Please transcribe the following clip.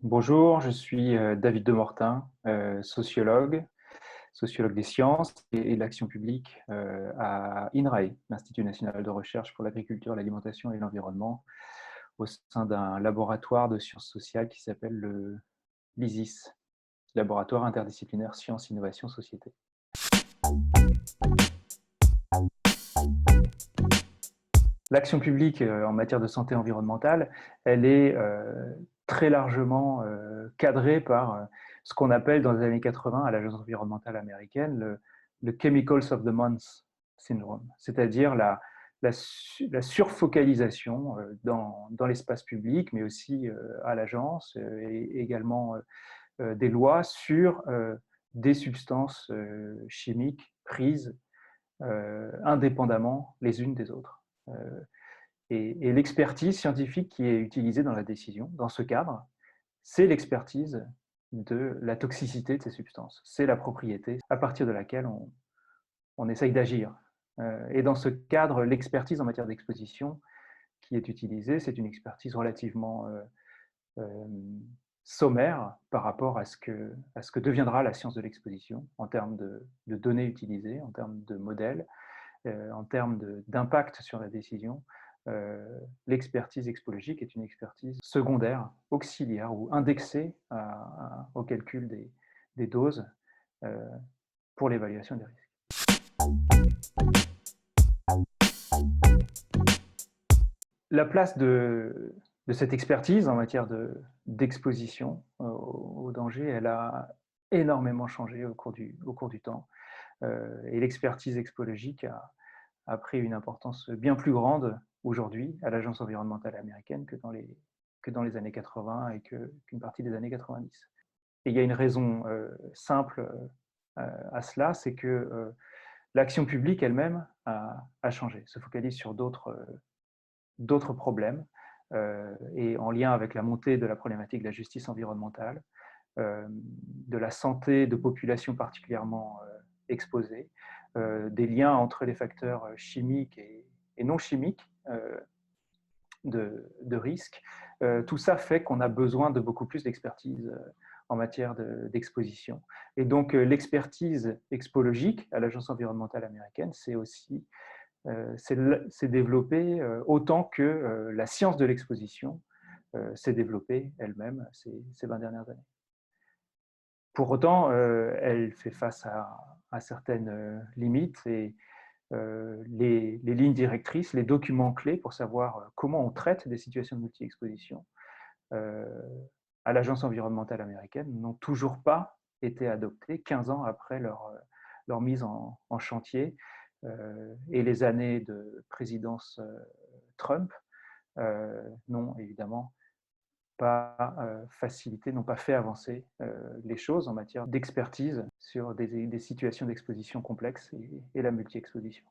Bonjour, je suis David Demortin, sociologue des sciences et de l'action publique à INRAE, l'Institut national de recherche pour l'agriculture, l'alimentation et l'environnement, au sein d'un laboratoire de sciences sociales qui s'appelle le LISIS, Laboratoire interdisciplinaire Sciences, Innovation, Société. L'action publique en matière de santé environnementale, elle est très largement cadrée par ce qu'on appelle dans les années 80 à l'Agence environnementale américaine le Chemicals of the Month syndrome, c'est-à-dire la surfocalisation dans l'espace public, mais aussi à l'agence et également des lois sur des substances chimiques prises indépendamment les unes des autres. Et l'expertise scientifique qui est utilisée dans la décision, dans ce cadre, c'est l'expertise de la toxicité de ces substances. C'est la propriété à partir de laquelle on essaye d'agir. Et dans ce cadre, l'expertise en matière d'exposition qui est utilisée, c'est une expertise relativement sommaire par rapport à ce que deviendra la science de l'exposition en termes de données utilisées, en termes de modèles, en termes d'impact sur la décision. L'expertise expologique est une expertise secondaire, auxiliaire ou indexée au calcul des doses pour l'évaluation des risques. La place de cette expertise en matière d'exposition au danger, elle a énormément changé au cours du temps. Et l'expertise expologique a pris une importance bien plus grande aujourd'hui à l'Agence environnementale américaine que dans les années 80 et qu'une partie des années 90. Et il y a une raison simple à cela, c'est que l'action publique elle-même a changé, se focalise sur d'autres problèmes et en lien avec la montée de la problématique de la justice environnementale, de la santé de populations particulièrement exposées, des liens entre les facteurs chimiques et non chimiques de risque. Tout ça fait qu'on a besoin de beaucoup plus d'expertise en matière d'exposition. Et donc l'expertise expologique à l'Agence environnementale américaine, s'est développée autant que la science de l'exposition s'est développée elle-même ces 20 dernières années. Pour autant, elle fait face à certaines limites et les lignes directrices, les documents clés pour savoir comment on traite des situations de multi-exposition à l'Agence environnementale américaine n'ont toujours pas été adoptés 15 ans après leur mise en chantier. Et les années de présidence Trump n'ont évidemment pas facilité, n'ont pas fait avancer les choses en matière d'expertise sur des situations d'exposition complexes et la multi-exposition.